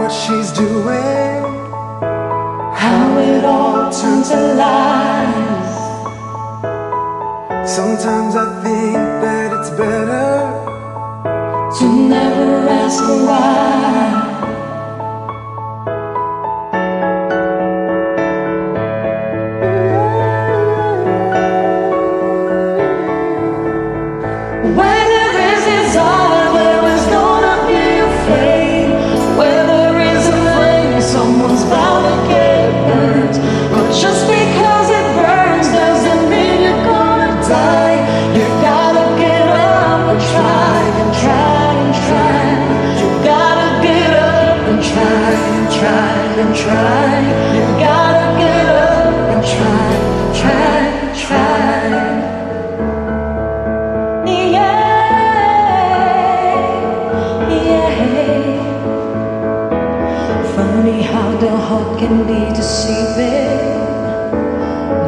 what she's doing, how it all turns to lies. Sometimes I think that it's better to never ask why. Where there is desire, there is gonna be a flame. Where there is a flame, someone's bound to get burned. But just because it burns doesn't mean you're gonna die. You gotta get up and try and try and try. You gotta get up and try and try and try. You gotta get up and try, try, try. Funny how the heart can be deceiving,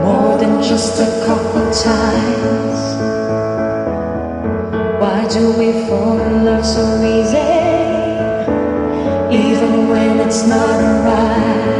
more than just a couple times. Why do we fall in love so easy, even when it's not right?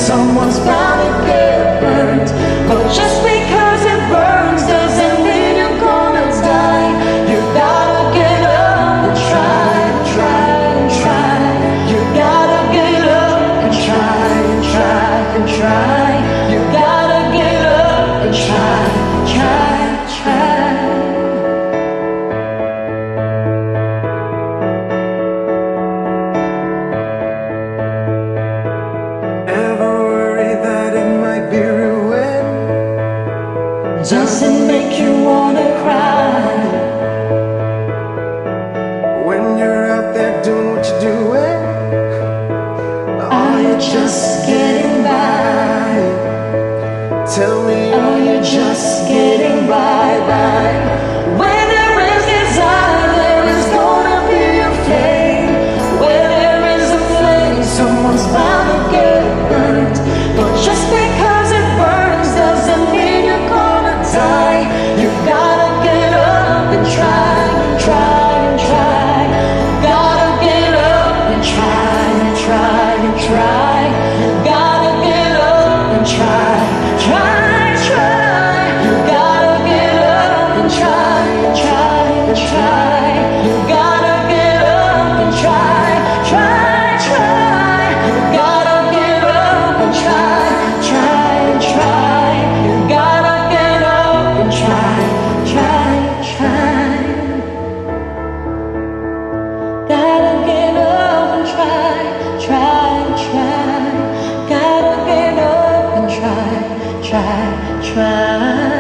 Someone's bound to get burned. But just because it burns doesn't mean you're gonna die. You gotta get up and try and try and try. You gotta get up and try and try and try. You gotta get up and try, try, try. Doesn't make you wanna cry when you're out there doing what you're doing? Are you just getting by? Tell me, are you just getting by? Where there is desire, there is gonna be a flame. Where there is a flame, someone's bound to get burned. But just because it burns doesn't mean you're gonna die. You gotta get up and try and try and try. Gotta get up and try and try and try. Gotta get up and try, try, try. You gotta get up and try and try and try. You gotta get up and try, try, try. You gotta get up and try, try and try. You gotta get up and try, try, try. Gotta get up and try, try, try. Gotta get up and try, try, try.